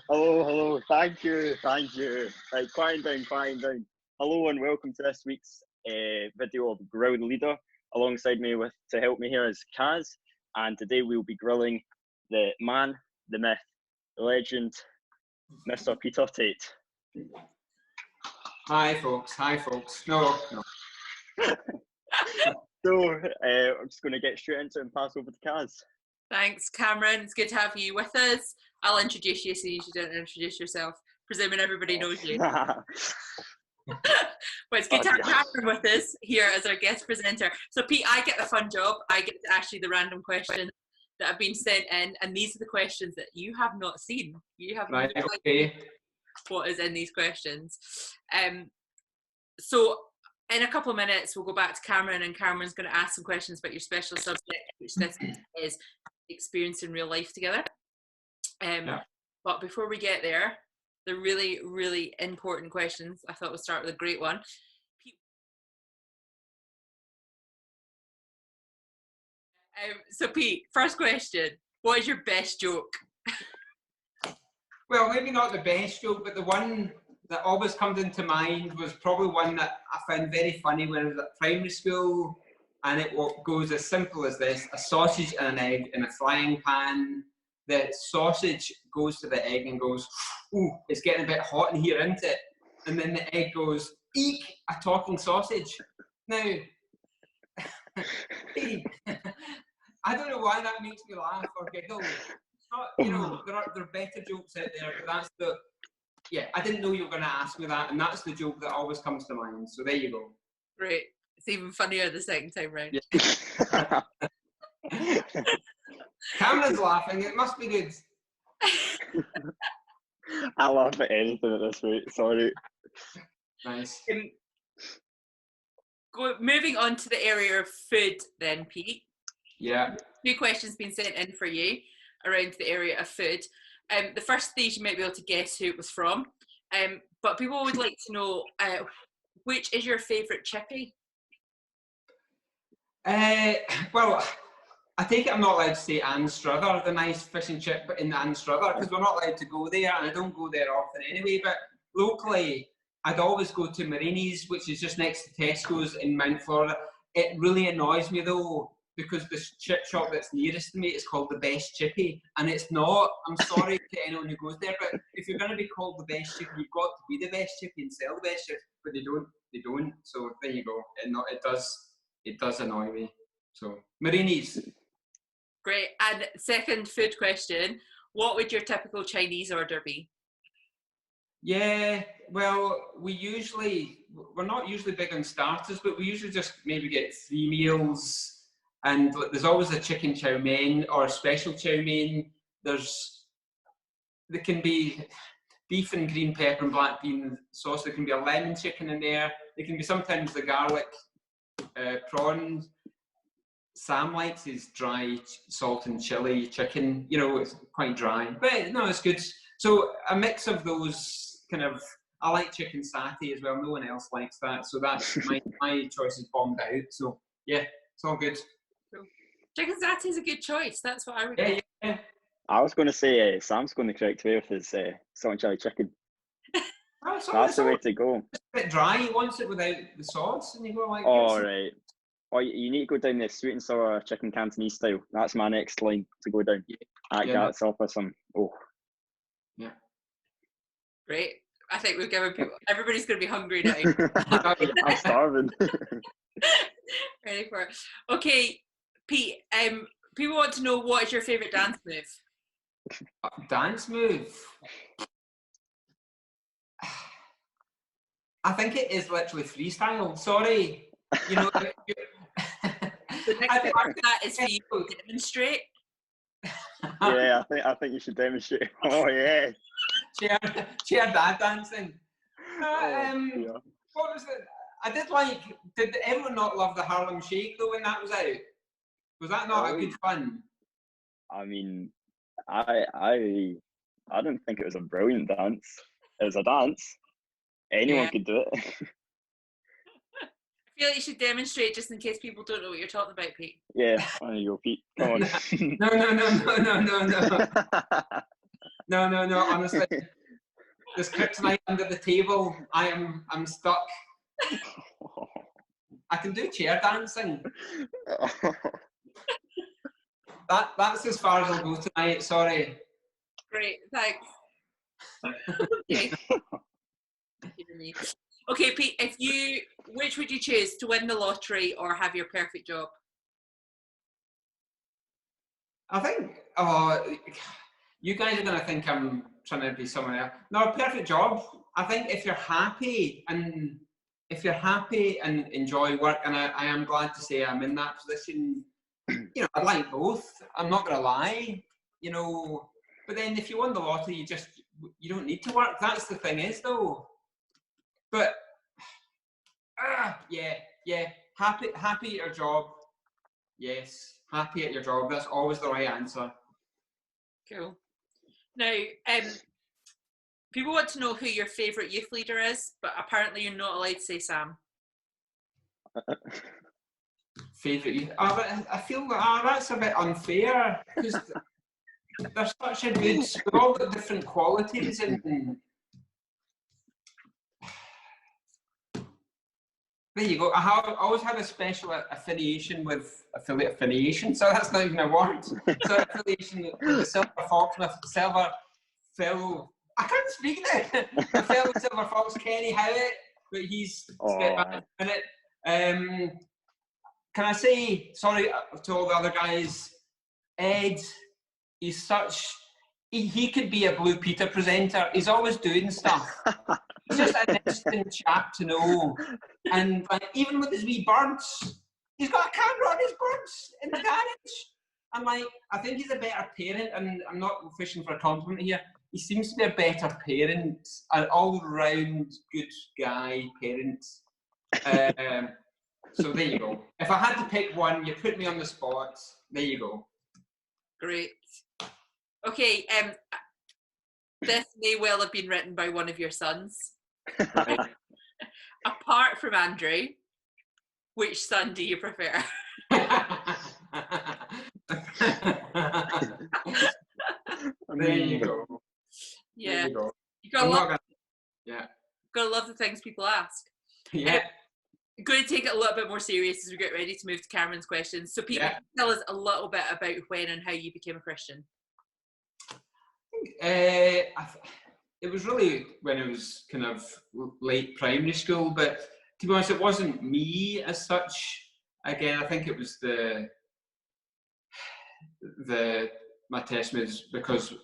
Hello, thank you. Right, quiet down. Hello and welcome to this week's video of Grill the Leader. Alongside me to help me here is Kaz, and today we'll be grilling the man, the myth, the legend, Mr. Peter Tait. Hi folks. No. So, I'm just going to get straight into it and pass over to Kaz. Thanks, Cameron. It's good to have you with us. I'll introduce you so you don't introduce yourself, presuming everybody knows you. But it's good to have Cameron with us here as our guest presenter. So, Pete, I get the fun job. I get to ask you the random questions that have been sent in, and these are the questions that you have not seen. You have no idea what is in these questions. So, in a couple of minutes, we'll go back to Cameron, and Cameron's going to ask some questions about your special subject, which this is experience in real life together. But before we get there, the really, really important questions, I thought we'll start with a great one. So Pete, first question, what is your best joke? Well, maybe not the best joke, but the one that always comes into mind was probably one that I found very funny when I was at primary school, and it goes as simple as this: a sausage and an egg in a frying pan. The sausage goes to the egg and goes, "Ooh, it's getting a bit hot in here, isn't it?" And then the egg goes, "Eek, a talking sausage." Now, I don't know why that makes me laugh or giggle. It's not, there are better jokes out there, but that's the... Yeah, I didn't know you were going to ask me that, and that's the joke that always comes to mind. So there you go. Great. It's even funnier the second time round. Yeah. Cameron's laughing. It must be good. I laugh at anything at this rate. Sorry. Nice. Moving on to the area of food then, Pete. Yeah. 2 questions been sent in for you around the area of food. The first of these you might be able to guess who it was from, but people would like to know which is your favourite chippy? Well, I take it I'm not allowed to say Anne Struther, the nice fish and chip in Anne Struther, because we're not allowed to go there, and I don't go there often anyway. But locally, I'd always go to Marini's, which is just next to Tesco's in Mount Florida. It really annoys me though, because the chip shop that's nearest to me is called the Best Chippy, and it's not. I'm sorry to anyone who goes there, but if you're going to be called the Best Chippy, you've got to be the Best Chippy and sell the best chips, but they don't. So there you go. It does annoy me. So Marini's. Great. And second food question, what would your typical Chinese order be? Yeah, well, we're not usually big on starters, but we usually just maybe get 3 meals. And there's always a chicken chow mein or a special chow mein. There can be beef and green pepper and black bean sauce. There can be a lemon chicken in there. There can be sometimes the garlic prawns. Sam likes his dry salt and chili chicken. It's quite dry, but no, it's good. So a mix of those kind of. I like chicken satay as well. No one else likes that, so that's my choice is bombed out. So yeah, it's all good. Chicken satay is a good choice. That's what I would. Yeah. I was going to say Sam's going the correct way with his salt and chili chicken. That's the way to go. It's a bit dry. He wants it without the sauce, and you go like. All right. Oh, you need to go down the sweet and sour chicken Cantonese style. That's my next line to go down. That itself with some. Oh. Yeah. Great. I think we've given people. Everybody's going to be hungry now. I'm starving. Ready for it. Okay, Pete. People want to know what is your favourite dance move? Dance move. I think it is literally freestyle. Sorry. The next part of that is for you to demonstrate. Yeah, I think you should demonstrate. Oh yeah. Chair dad dancing. What was it? I did like. Did everyone not love the Harlem Shake though when that was out? Was that not a good fun? I mean, I don't think it was a brilliant dance. It was a dance. Anyone could do it. feel like you should demonstrate just in case people don't know what you're talking about, Pete. Yeah, there you go, Pete. Come on. No. Honestly, there's kryptonite under the table. I'm stuck. I can do chair dancing. That's as far as I'll go tonight. Sorry. Great, thanks. Okay. Okay, Pete. Which would you choose, to win the lottery or have your perfect job? I think. You guys are gonna think I'm trying to be someone else. No, perfect job. I think if you're happy and enjoy work, and I am glad to say I'm in that position. I'd like both. I'm not gonna lie. But then if you won the lottery, you don't need to work. That's the thing is though. But yeah. Happy at your job. Yes, happy at your job. That's always the right answer. Cool. Now, people want to know who your favourite youth leader is, but apparently you're not allowed to say Sam. Favourite youth? I feel that's a bit unfair because they're such a good. We've all got different qualities and. There you go. I always had a special affiliation with affiliation, so that's not even a word. So affiliation with the Silver Fox, my fellow. I can't speak now. My fellow Silver Fox, Kenny Howard, but he's get back in it. Can I say sorry to all the other guys? Ed, he's such. He could be a Blue Peter presenter. He's always doing stuff. He's just an interesting chap to know. And even with his wee birds, he's got a camera on his birds in the garage. I think he's a better parent, and I'm not fishing for a compliment here. He seems to be a better parent, an all-round good guy parent. So there you go. If I had to pick one, you put me on the spot. There you go. Great. Okay, this may well have been written by one of your sons. Apart from Andrew, which son do you prefer? There you go. Yeah. You gotta love the things people ask. Yeah. I'm going to take it a little bit more serious as we get ready to move to Cameron's questions. So people, tell us a little bit about when and how you became a Christian. It was really when it was kind of late primary school, but to be honest, it wasn't me as such. Again, I think it was my testimonies because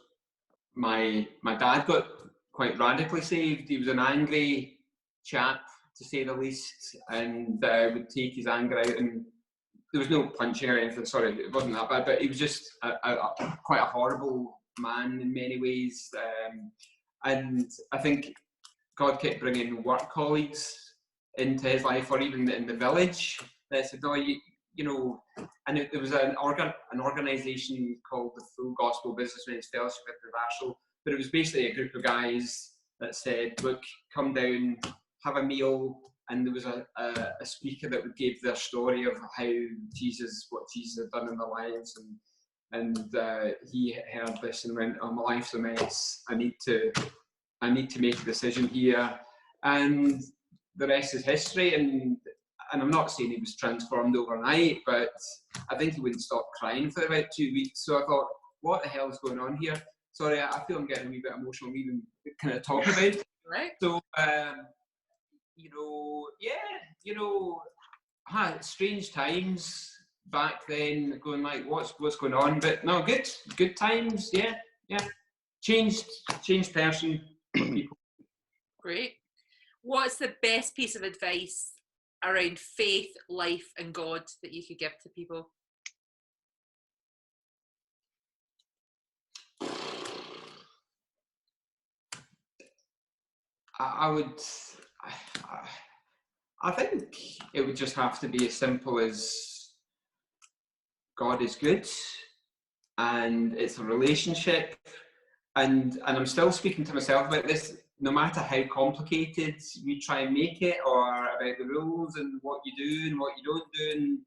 my dad got quite radically saved. He was an angry chap, to say the least, and would take his anger out, and there was no punching or anything. Sorry, it wasn't that bad, but he was just quite a horrible man in many ways. And I think God kept bringing work colleagues into his life, or even in the village, that said, "Oh, you know," and there was an organisation called the Full Gospel Businessmen's Fellowship International, but it was basically a group of guys that said, "Look, come down, have a meal," and there was a speaker that would give their story of how what Jesus had done in their lives, and he heard this and went, "Oh, my life's a mess. I need to make a decision here," and the rest is history. And I'm not saying he was transformed overnight, but I think he wouldn't stop crying for about 2 weeks. So I thought, what the hell is going on here? Sorry, I feel I'm getting a wee bit emotional even kind of talking about it. Right. So, strange times back then, going like, what's going on? But no, good times, yeah. Changed person, people. Great. What's the best piece of advice around faith, life, and God that you could give to people? I think it would just have to be as simple as God is good, and it's a relationship, and I'm still speaking to myself about this. no matter how complicated we try and make it, or about the rules and what you do and what you don't do, and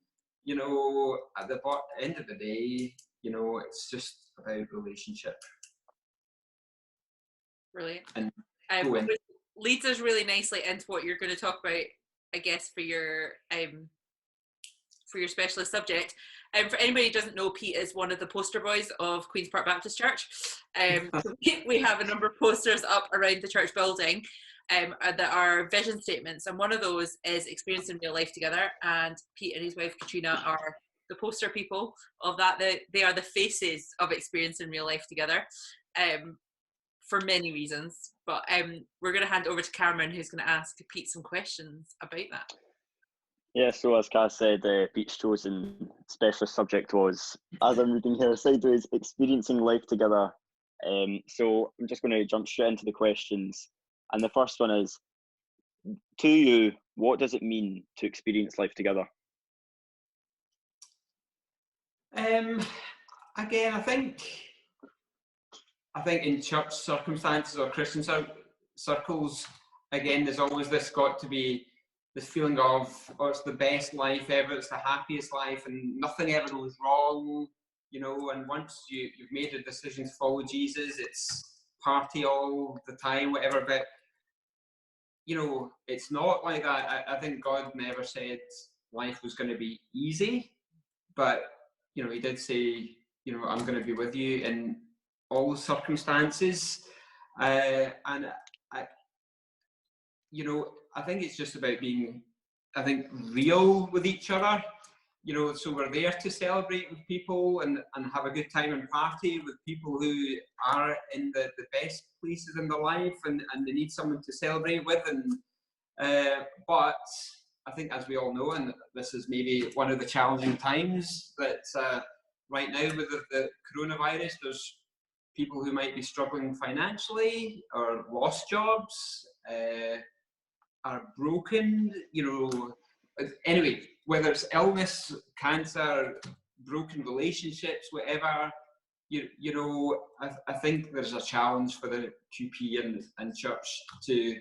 you know, at the end of the day, you know, it's just about relationship. Brilliant. And which leads us really nicely into what you're going to talk about, I guess, for your specialist subject. For anybody who doesn't know, Pete is one of the poster boys of Queen's Park Baptist Church. We have a number of posters up around the church building that are vision statements, and one of those is experiencing real life together, and Pete and his wife Katrina are the poster people of that. They are the faces of experiencing real life together, for many reasons, but we're going to hand over to Cameron, who's going to ask Pete some questions about that. Yeah, so as Kaz said, Pete's chosen specialist subject was, as I'm reading here, sideways, experiencing life together. So I'm just going to jump straight into the questions. And the first one is, to you, what does it mean to experience life together? Again, I think in church circumstances or Christian circles, again, there's always got to be this feeling of, oh, it's the best life ever, it's the happiest life, and nothing ever goes wrong, you know, and once you've made a decision to follow Jesus, it's party all the time, whatever, but, you know, it's not like that. I think God never said life was going to be easy, but, you know, he did say, you know, I'm going to be with you in all circumstances, and you know, I think it's just about being, I think, real with each other, you know, so we're there to celebrate with people and have a good time and party with people who are in the best places in their life, and they need someone to celebrate with, and but I think, as we all know, and this is maybe one of the challenging times, that right now with the coronavirus, there's people who might be struggling financially or lost jobs, are broken, you know, anyway, whether it's illness, cancer, broken relationships, whatever, you know, I think there's a challenge for the QP and church to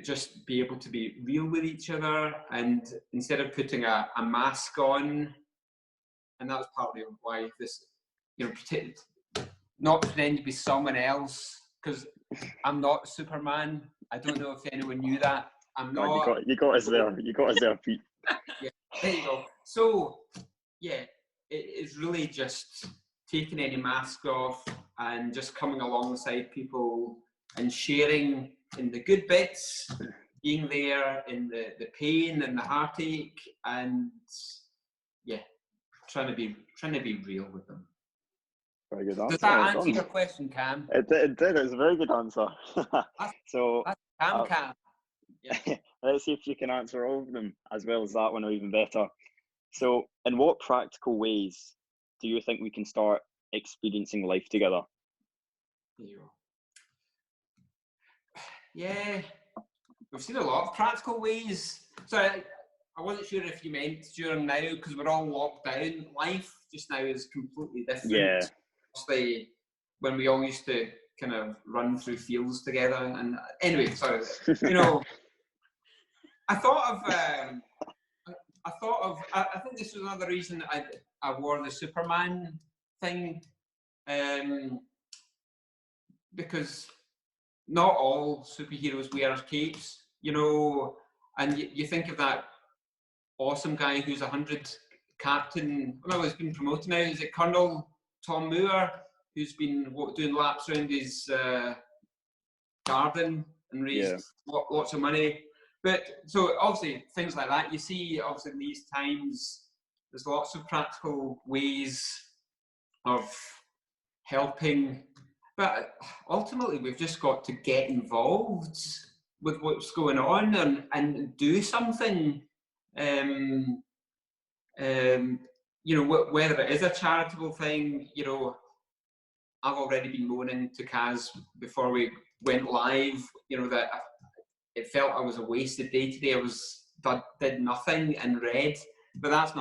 just be able to be real with each other, and instead of putting a mask on, and that was partly why this, you know, not pretend to be someone else, because I'm not Superman. I don't know if anyone knew that. I'm not. God, you got us there. You got us there, Pete. Yeah, there you go. So, yeah, it's really just taking any mask off and just coming alongside people and sharing in the good bits, being there in the pain and the heartache, and yeah, trying to be real with them. Very good answer. Does that answer your question, Cam? It did. It's a very good answer. So Cam. Yeah. Let's see if you can answer all of them as well as that one, or even better. So, in what practical ways do you think we can start experiencing life together? There you go. Yeah, we've seen a lot of practical ways. So I wasn't sure if you meant during now, because we're all locked down. Life just now is completely different. Yeah. Mostly when we all used to kind of run through fields together. And anyway, sorry, you know, I think this was another reason I wore the Superman thing, because not all superheroes wear capes, you know, and you think of that awesome guy who's 100 captain, well, he's been promoted now, is it Colonel Tom Moore, who's been doing laps around his garden and raised lots of money. But so obviously things like that, you see obviously in these times, there's lots of practical ways of helping, but ultimately we've just got to get involved with what's going on and do something. You know, whether it is a charitable thing, you know, I've already been moaning to Kaz before we went live, you know, that it felt I was a wasted day today. I did nothing and read, but that's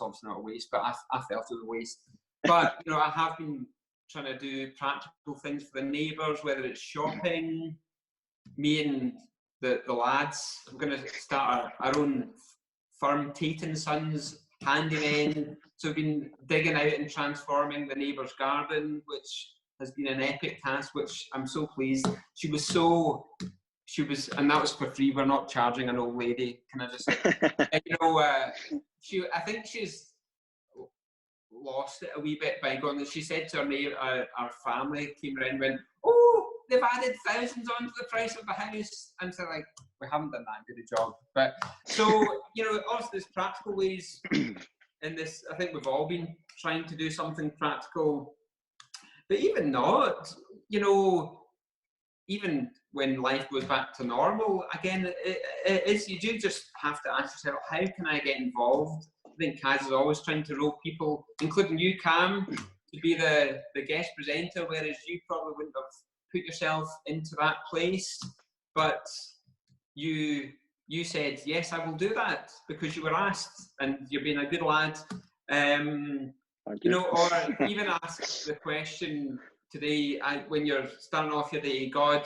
obviously not a waste, but I felt it was a waste. But, you know, I have been trying to do practical things for the neighbours, whether it's shopping, me and the lads, I'm going to start our own firm, Tait and Sons Handymen. So we've been digging out and transforming the neighbour's garden, which has been an epic task, which I'm so pleased. She was, and that was for free. We're not charging an old lady. Can I just, I think she's lost it a wee bit by going. She said to our family came around and went, "Oh, they've added thousands onto the price of the house," and so like, we haven't done that good a job. But so also there's practical ways in this. I think we've all been trying to do something practical, but even not, even when life goes back to normal, again, it is, you do just have to ask yourself, how can I get involved? I think Kaz is always trying to rope people, including you, Cam, to be the guest presenter, whereas you probably wouldn't have put yourself into that place. But you said, yes, I will do that, because you were asked, and you're being a good lad. Or even ask the question today, when you're starting off your day, God,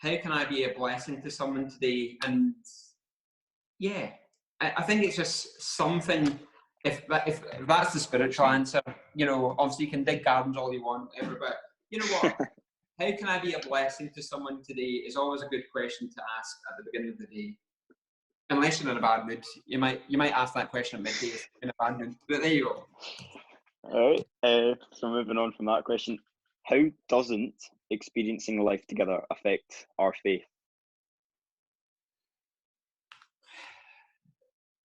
how can I be a blessing to someone today? And yeah, I think it's just something, if that's the spiritual answer, obviously you can dig gardens all you want, whatever, but you know what? How can I be a blessing to someone today is always a good question to ask at the beginning of the day. Unless you're in a bad mood, you might ask that question at midday in a bad mood. But there you go. All right. So moving on from that question, how doesn't experiencing life together affect our faith?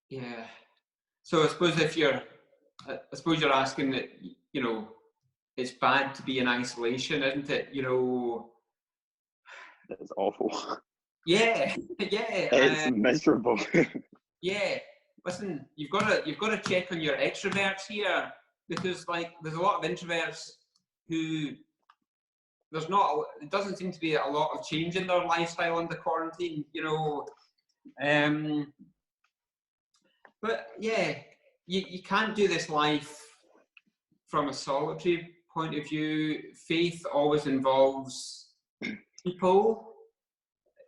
Yeah. So I suppose you're asking that, it's bad to be in isolation, isn't it? It's awful. Yeah. It's miserable. Yeah. Listen, you've got to check on your extroverts here, because there's a lot of introverts who it doesn't seem to be a lot of change in their lifestyle under quarantine, but yeah, you can't do this life from a solitary point of view. Faith always involves people.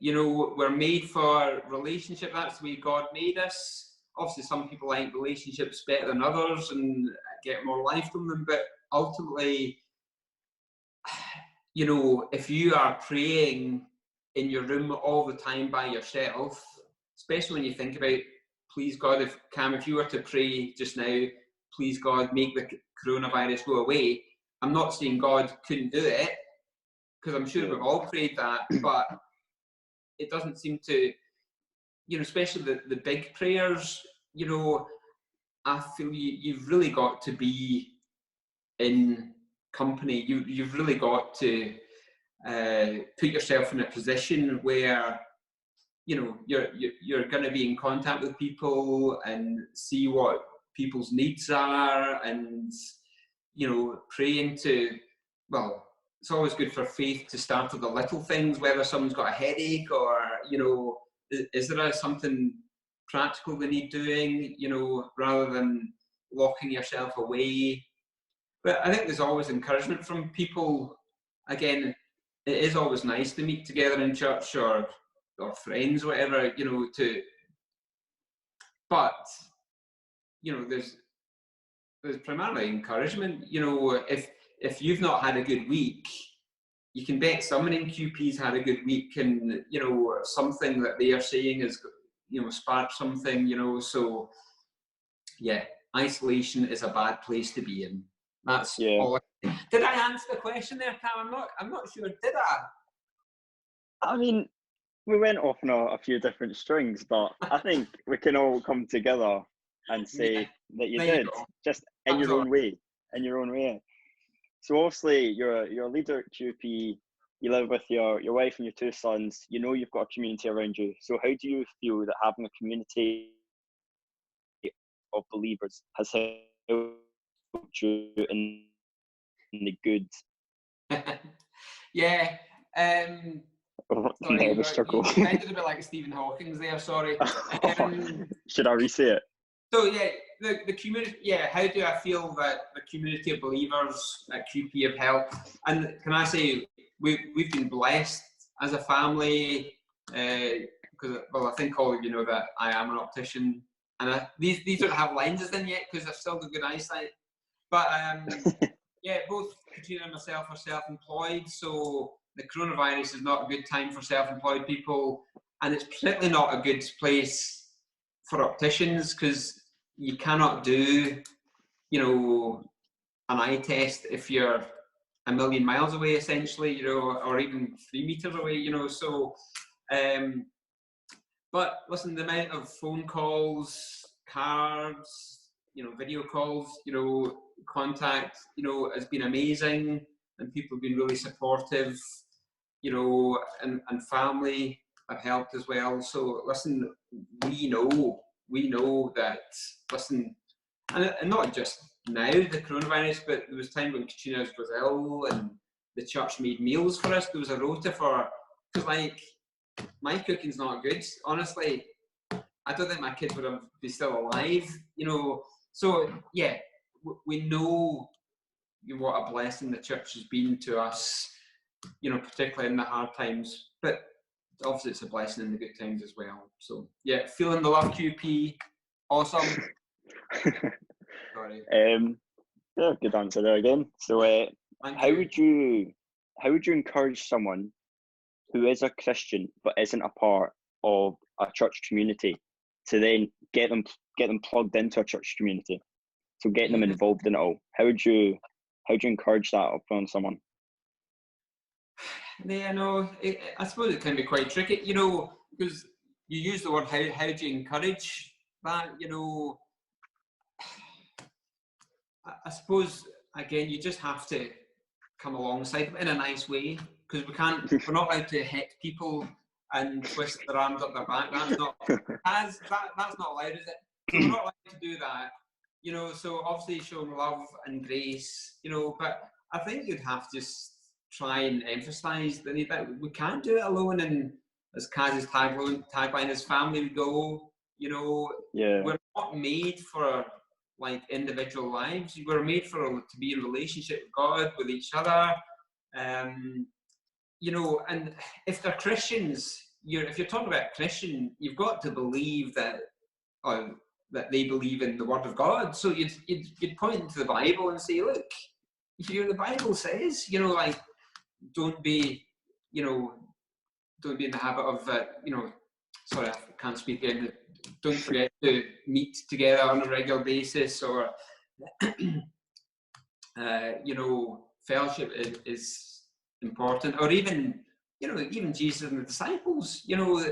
We're made for relationship. That's the way God made us. Obviously, some people like relationships better than others and get more life from them, but ultimately, if you are praying in your room all the time by yourself, especially when you think about, please God, if you were to pray just now, please God, make the coronavirus go away, I'm not saying God couldn't do it, because I'm sure we've all prayed that, but it doesn't seem to, especially the big prayers, I feel you've really got to be in company. You've really got to put yourself in a position where you're going to be in contact with people and see what people's needs are, and praying to, well, it's always good for faith to start with the little things, whether someone's got a headache or is there something practical they need doing, rather than locking yourself away. But I think there's always encouragement from people. Again, it is always nice to meet together in church or friends, whatever, but there's primarily encouragement. If you've not had a good week, you can bet someone in QP's had a good week, and something that they are saying has sparked something. So yeah, isolation is a bad place to be in. That's all. Did I answer the question there, Cam? I'm not sure. Did I? I mean, we went off on a few different strings, but I think we can all come together and say that you did, just in your own way. So obviously, you're a leader at QP. You live with your wife and your two sons. You've got a community around you. So how do you feel that having a community of believers has helped you in the good? Yeah. Sorry, you sounded a bit like Stephen Hawking there. Sorry. Should I re-say it? So yeah, the community. Yeah, how do I feel that the community of believers at QP have helped? And can I say we've been blessed as a family, because well, I think all of you know that I am an optician, and these don't have lenses in yet because I've still got good eyesight. But yeah, both Katrina and myself are self-employed, so the coronavirus is not a good time for self-employed people, and it's particularly not a good place for opticians because you cannot do, you know, an eye test if you're a million miles away, essentially, you know, or even 3 meters away, you know. So, but listen, the amount of phone calls, cards, you know, video calls, you know, contact, you know, has been amazing, and people have been really supportive, you know, and family have helped as well. So listen, we know that, listen, and not just now, the coronavirus, but there was time when Katrina was ill and the church made meals for us. There was a rota for, because like, my cooking's not good, honestly. I don't think my kids would have been still alive, you know. So yeah, we know what a blessing the church has been to us, you know, particularly in the hard times. But obviously, it's a blessing in the good times as well. So yeah, feeling the love, QP, awesome. Sorry. Yeah, good answer there again. So, how would you encourage someone who is a Christian but isn't a part of a church community to then get them plugged into a church community? So getting them involved in it all. How would you encourage that upon someone? Yeah, no, I suppose it can be quite tricky, you know, because you use the word how do you encourage that, you know. I suppose, again, you just have to come alongside them in a nice way, because we're not allowed to hit people and twist their arms up their back. That's not allowed, is it? So we're not allowed to do that, you know. So obviously show them love and grace, you know. But I think you'd have to just try and emphasise that we can't do it alone. And as Kaz's tagline is "Family we go." You know, we're not made for like individual lives. We're made to be in relationship with God, with each other. You know, and if they're Christians, if you're talking about a Christian, you've got to believe that they believe in the Word of God. So you'd point to the Bible and say, look, the Bible says, you know, like, don't be in the habit of, you know, sorry, I can't speak again. Don't forget to meet together on a regular basis, or you know, fellowship is important. Or even, you know, even Jesus and the disciples, you know,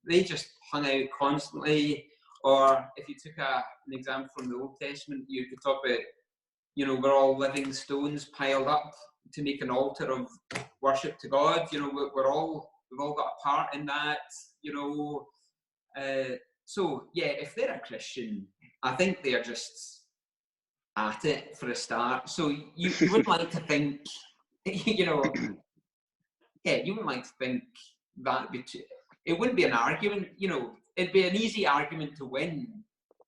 they just hung out constantly. Or if you took an example from the Old Testament, you could talk about, you know, we're all living stones piled up to make an altar of worship to God. You know, we've all got a part in that, you know. So yeah, if they're a Christian, I think they're just at it for a start. So you would like to think, you know, yeah, you would like to think that it wouldn't be an argument, you know. It'd be an easy argument to win,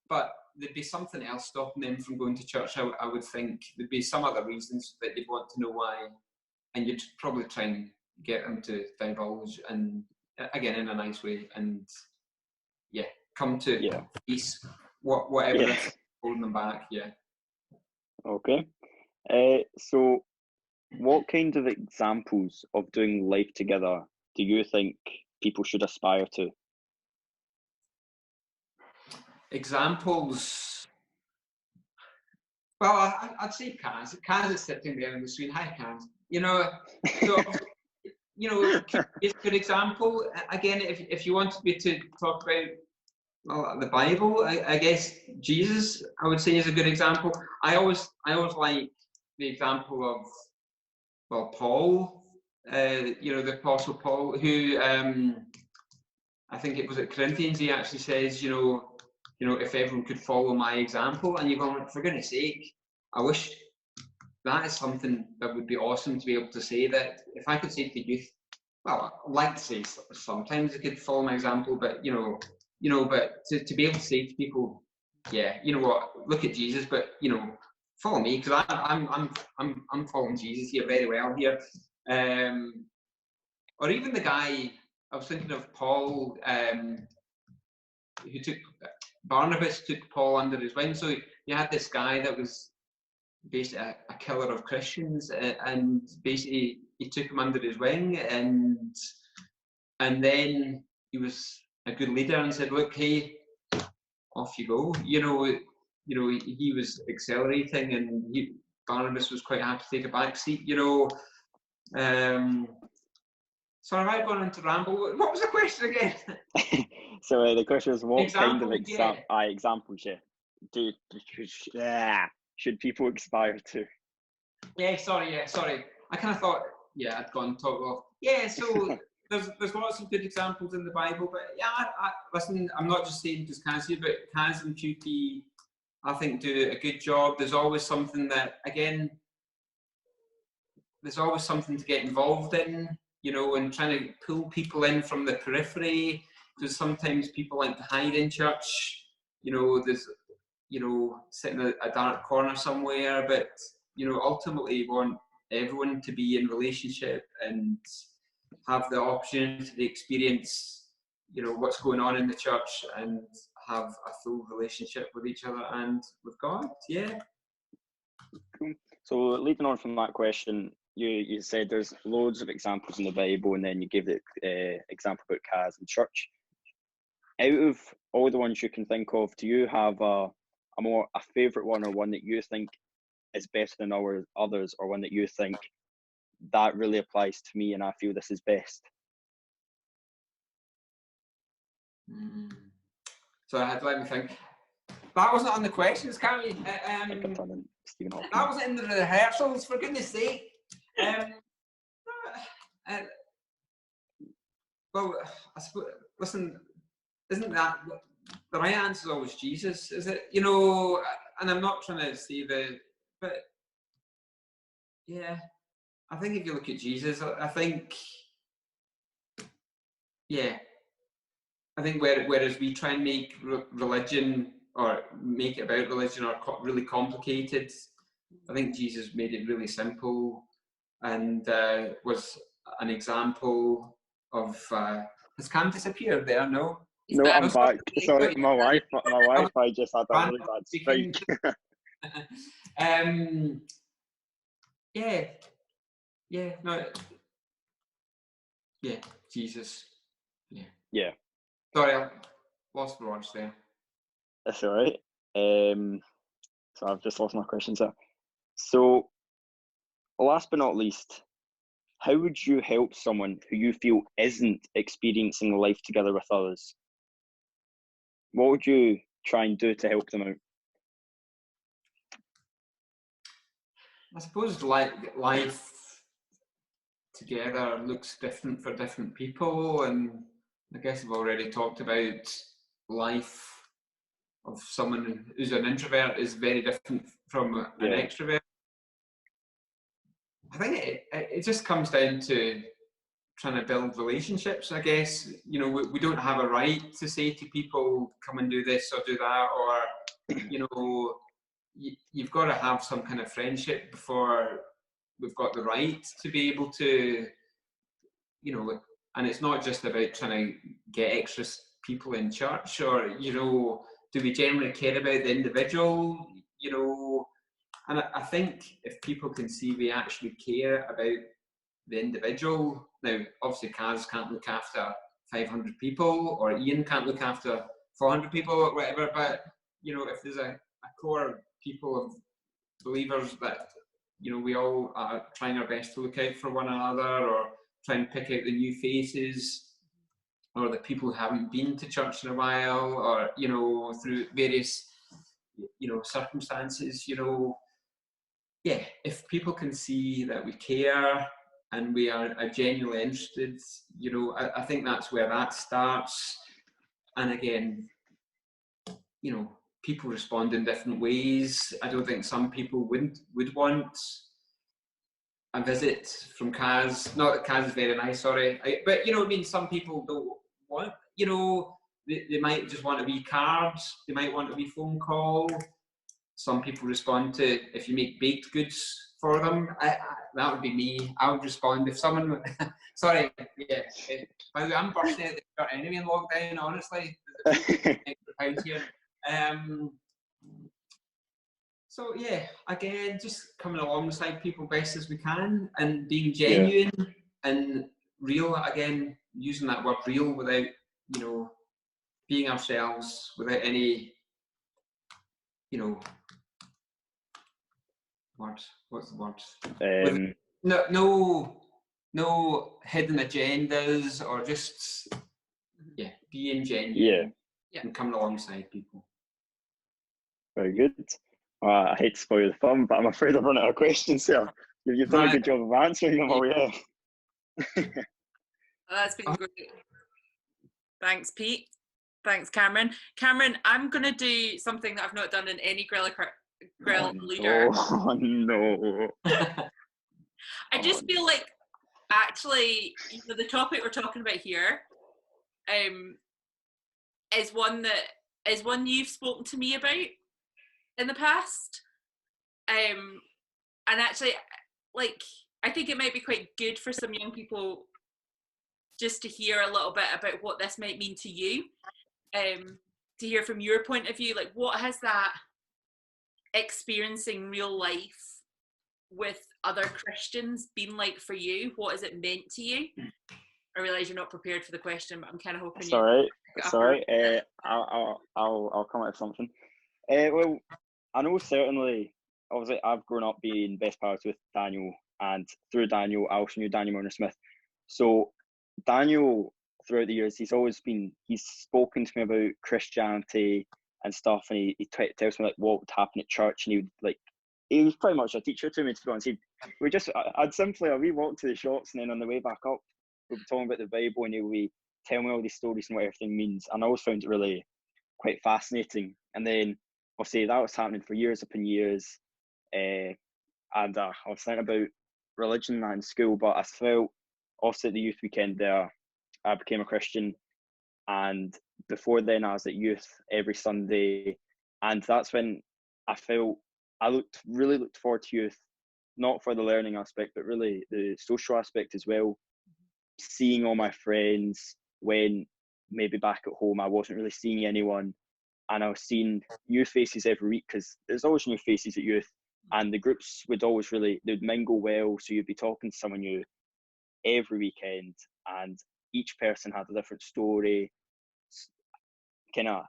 but there'd be something else stopping them from going to church. I would think there'd be some other reasons that you'd want to know why, and you'd probably try and get them to divulge, and again in a nice way, and yeah, come to peace, whatever is holding them back. Yeah. Okay. So what kind of examples of doing life together do you think people should aspire to? Examples. Well, I'd say Kaz. Kaz is sitting there in the screen. Hi, Kaz. You know, so you know, it's a good example. Again, if you want me to talk about the Bible, I guess Jesus, I would say, is a good example. I always like the example of, well, Paul. You know, the Apostle Paul, who I think it was at Corinthians. He actually says, you know, if everyone could follow my example, and you're going, for goodness sake, I wish that is something that would be awesome to be able to say, that if I could say to youth, well, I'd like to say sometimes they could follow my example, but you know, but to be able to say to people, yeah, you know what, look at Jesus, but you know, follow me, because I'm following Jesus here very well here. or even the guy, I was thinking of Paul, Barnabas took Paul under his wing. So you had this guy that was basically a killer of Christians, and basically he took him under his wing, and then he was a good leader and said, look, hey, off you go. He was accelerating, and Barnabas was quite happy to take a back seat, So have I gone into ramble? What was the question again? So the question was, what kind of Example, examples should people aspire to? Yeah, sorry. I kind of thought, I'd gone talk off. Yeah, so there's lots of good examples in the Bible, but listen, I'm not just saying just Kaz here, but Kaz and QT, I think, do a good job. There's always something there's always something to get involved in, and trying to pull people in from the periphery, because sometimes people like to hide in church, there's, sit in a dark corner somewhere, but, ultimately you want everyone to be in relationship and have the opportunity to experience, what's going on in the church and have a full relationship with each other and with God. Yeah. Cool. So leading on from that question, you said there's loads of examples in the Bible, and then you gave the example about Kaz and church. Out of all the ones you can think of, do you have a favourite one, or one that you think is better than others, or one that you think that really applies to me and I feel this is best? So I had to let me think. That wasn't on the questions, can we? That wasn't in the rehearsals, for goodness sake. Well, I suppose, listen, isn't that the right answer? Is always Jesus, is it? And I'm not trying to say but yeah, I think if you look at Jesus, I think whereas we try and make religion, or make it about religion, or really complicated, I think Jesus made it really simple, and was an example of. Has Cam disappeared there? No. No, I'm back. Sorry, my Wi-Fi just had a really bad spike. Jesus. Yeah. Sorry, I lost the words there. That's all right. So I've just lost my questions there. So, last but not least, how would you help someone who you feel isn't experiencing life together with others? What would you try and do to help them out? I suppose life together looks different for different people, and I guess I've already talked about life of someone who's an introvert is very different from an extrovert. I think it just comes down to trying to build relationships, I guess. We don't have a right to say to people, come and do this or do that, or, you've got to have some kind of friendship before we've got the right to be able to, and it's not just about trying to get extra people in church, or, do we generally care about the individual, and I think if people can see we actually care about the individual. Now, obviously, Kaz can't look after 500 people, or Ian can't look after 400 people, or whatever, but, if there's a core of people, of believers that, we all are trying our best to look out for one another, or try and pick out the new faces, or the people who haven't been to church in a while, or, through various, circumstances, if people can see that we care and we are genuinely interested, I think that's where that starts. And again, people respond in different ways. I don't think some people would want a visit from Kaz. Not that Kaz is very nice, sorry. But, some people don't want, they might just want a wee card. They might want a wee phone call. Some people respond to if you make baked goods for them. That would be me. I would respond if someone. Sorry, yeah. By the way, I'm bursting at the start anyway in lockdown. Honestly, there's a here. So yeah, again, just coming alongside people best as we can and being genuine and real. Again, using that word "real" without, being ourselves without any, what's the word? No hidden agendas, or just being genuine and coming alongside people. Very good. I hate to spoil the fun, but I'm afraid I've run out of questions here. You've done a good job of answering them all, yeah. That's been great. Thanks, Pete. Thanks, Cameron. Cameron, I'm going to do something that I've not done in any Grill Leader. Oh, no. I just feel like, actually, the topic we're talking about here is one you've spoken to me about in the past. And actually, I think it might be quite good for some young people just to hear a little bit about what this might mean to you. To hear from your point of view, what has that experiencing real life with other Christians been like for you? What has it meant to you? I realise you're not prepared for the question, but I'm kind of hoping. Sorry. I'll come up with something. Well, I know certainly. Obviously, I've grown up being best pals with Daniel, and through Daniel, I also knew Daniel Marner-Smith. So Daniel, throughout the years, he's spoken to me about Christianity and stuff, and he tells me what would happen at church, and he was pretty much a teacher to me, to be honest. We walk to the shops, and then on the way back up, we'd be talking about the Bible, and he would tell me all these stories and what everything means, and I always found it really quite fascinating. And then obviously that was happening for years upon years, and I was thinking about religion in school, but I felt obviously at the youth weekend there, I became a Christian, and before then I was at youth every Sunday, and that's when I felt I really looked forward to youth, not for the learning aspect, but really the social aspect as well. Seeing all my friends when maybe back at home I wasn't really seeing anyone, and I was seeing new faces every week, because there's always new faces at youth, and the groups would always they'd mingle well, so you'd be talking to someone new every weekend, and each person had a different story, kind of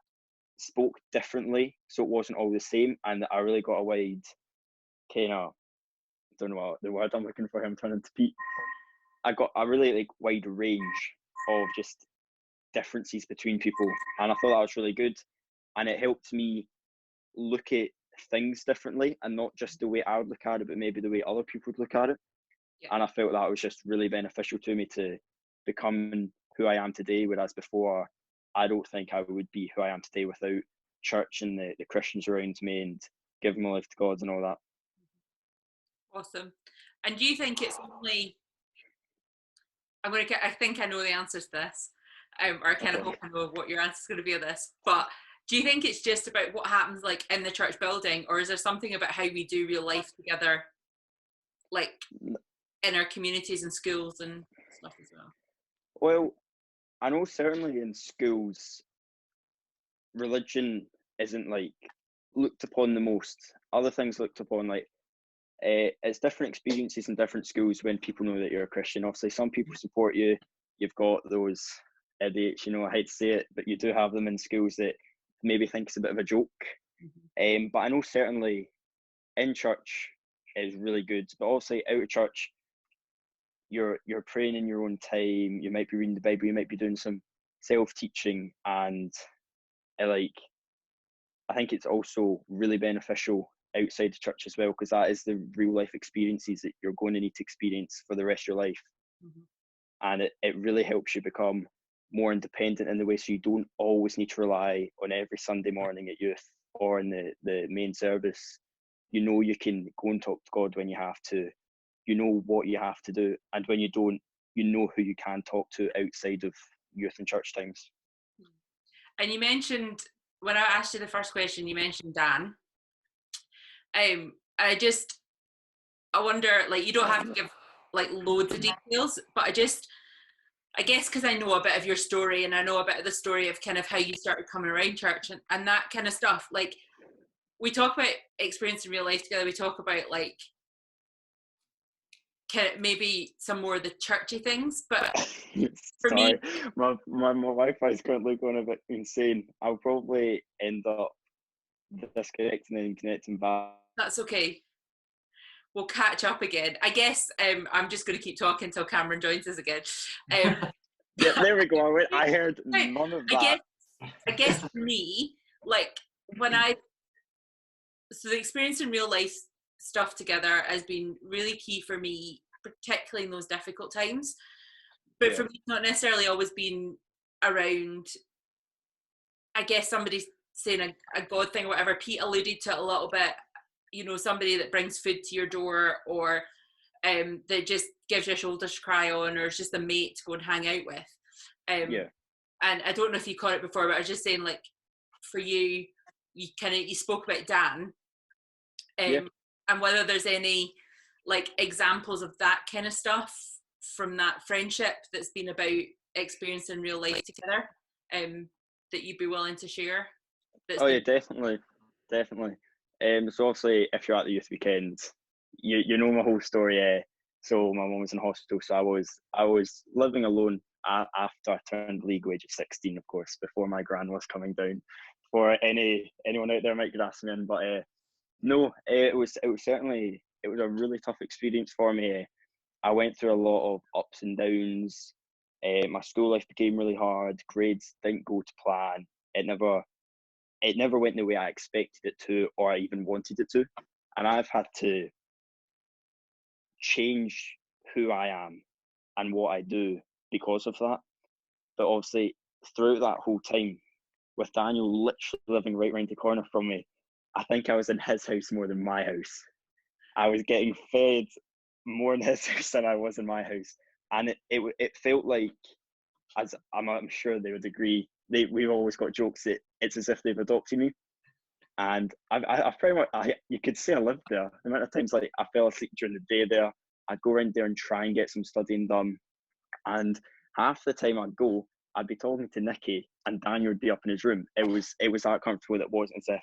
spoke differently, so it wasn't all the same, and I really got a wide kind of, don't know what the word I'm looking for, I'm turning to Pete. I got a really wide range of just differences between people, and I thought that was really good, and it helped me look at things differently, and not just the way I would look at it, but maybe the way other people would look at it. And I felt that was just really beneficial to me to become who I am today, whereas before I don't think I would be who I am today without church and the Christians around me and giving my life to God and all that. Awesome. And do you think it's only, I think I know the answer to this, or I kind of hope I know what your answer is going to be of this, but do you think it's just about what happens in the church building, or is there something about how we do real life together, in our communities and schools and stuff as well? Well, I know certainly in schools, religion isn't looked upon the most. Other things looked upon it's different experiences in different schools when people know that you're a Christian. Obviously, some people support you. You've got those idiots, I hate to say it, but you do have them in schools that maybe think it's a bit of a joke. But I know certainly in church is really good, but obviously out of church, you're praying in your own time. You might be reading the Bible. You might be doing some self-teaching, and I think it's also really beneficial outside the church as well, because that is the real life experiences that you're going to need to experience for the rest of your life. And it really helps you become more independent in the way, so you don't always need to rely on every Sunday morning at youth or in the main service. You can go and talk to God when you have to. You know what you have to do, and when you don't, you know who you can talk to outside of youth and church times. And you mentioned, when I asked you the first question, you mentioned Dan. I wonder, like, you don't have to give like loads of details, but I guess because I know a bit of your story, and I know a bit of the story of kind of how you started coming around church and that kind of stuff. Like, we talk about experience in real life together. We talk about like kind of maybe some more of the churchy things, but for Sorry, me, my Wi-Fi is currently going a bit insane. I'll probably end up disconnecting and connecting back. that's okay. We'll catch up again. I guess I'm just going to keep talking until Cameron joins us again. Yeah, there we go. I heard none of that. I guess for me, like so the experience in real life stuff together has been really key for me, particularly in those difficult times. But for me, it's not necessarily always been around, I guess, somebody saying a God thing or whatever. Pete alluded to it a little bit, you know, somebody that brings food to your door, or that just gives you a shoulder to cry on, or is just a mate to go and hang out with. And I don't know if you caught it before, but I was just saying, like, for you spoke about Dan, and whether there's any like examples of that kind of stuff from that friendship that's been about experience in real life together, that you'd be willing to share. Yeah, definitely. So obviously, if you're at the youth weekend, you know my whole story. So my mum was in hospital, so I was living alone after I turned the legal age of 16, of course, before my gran was coming down. For anyone out there might grasp me in, but no, it was certainly, it was a really tough experience for me. I went through a lot of ups and downs. My school life became really hard. Grades didn't go to plan. It never went the way I expected it to, or I even wanted it to. And I've had to change who I am and what I do because of that. But obviously, throughout that whole time, with Daniel literally living right round the corner from me, I think I was in his house more than my house. I was getting fed more in his house than I was in my house. And it felt like, as I'm sure they would agree, we've always got jokes that it's as if they've adopted me. And I pretty much, you could say I lived there. The amount of times like I fell asleep during the day there, I'd go around there and try and get some studying done. And half the time I'd go, I'd be talking to Nicky and Daniel would be up in his room. It was that comfortable. That wasn't as if,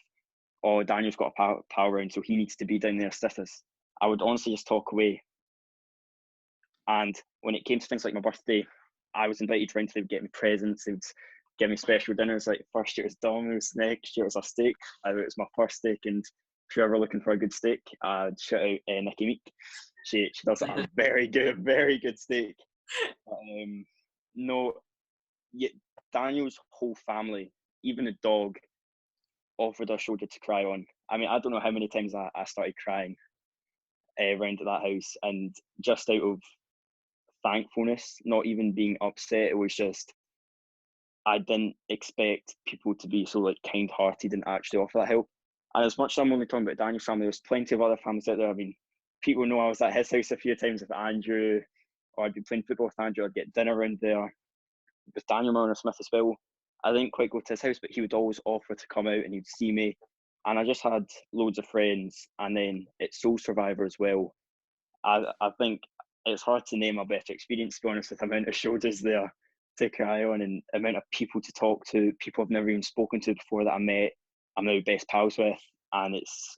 oh, Daniel's got a pal around, so he needs to be down there with us. I would honestly just talk away. And when it came to things like my birthday, I was invited round, they would get me presents, they would give me special dinners. Like first year it was Domino's, next year it was a steak. It was my first steak, and if you're ever looking for a good steak, I'd shout out Nikki Meek. She does a very good steak. No, yet Daniel's whole family, even the dog, offered their shoulder to cry on. I mean, I don't know how many times I started crying around at that house, and just out of thankfulness, not even being upset. It was just, I didn't expect people to be so like kind-hearted and actually offer that help. And as much as I'm only talking about Daniel's family, there's plenty of other families out there. I mean, people know I was at his house a few times with Andrew, or I'd be playing football with Andrew, I'd get dinner around there with Daniel Milner Smith as well. I didn't quite go to his house, but he would always offer to come out and he'd see me. And I just had loads of friends. And then at Soul Survivor as well, I think it's hard to name a better experience, to be honest, with the amount of shoulders there to cry on and the amount of people to talk to, people I've never even spoken to before that I met, I'm now best pals with. And it's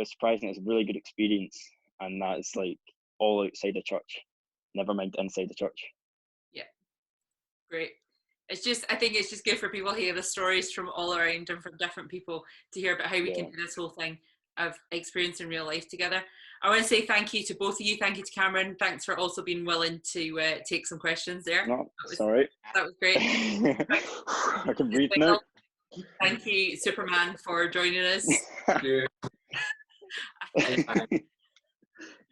surprising. It's a really good experience. And that's like all outside the church, never mind inside the church. Yeah, great. I think it's just good for people to hear the stories from all around and from different people to hear about how we can do this whole thing of experience in real life together. I want to say thank you to both of you. Thank you to Cameron. Thanks for also being willing to take some questions there. No, sorry. That was great. I can breathe now. Thank you, Superman, for joining us.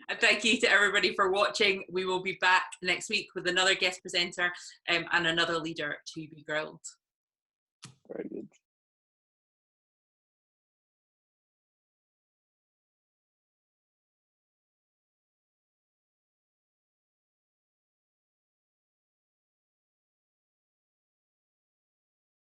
And thank you to everybody for watching. We will be back next week with another guest presenter and another leader to be grilled. Very good.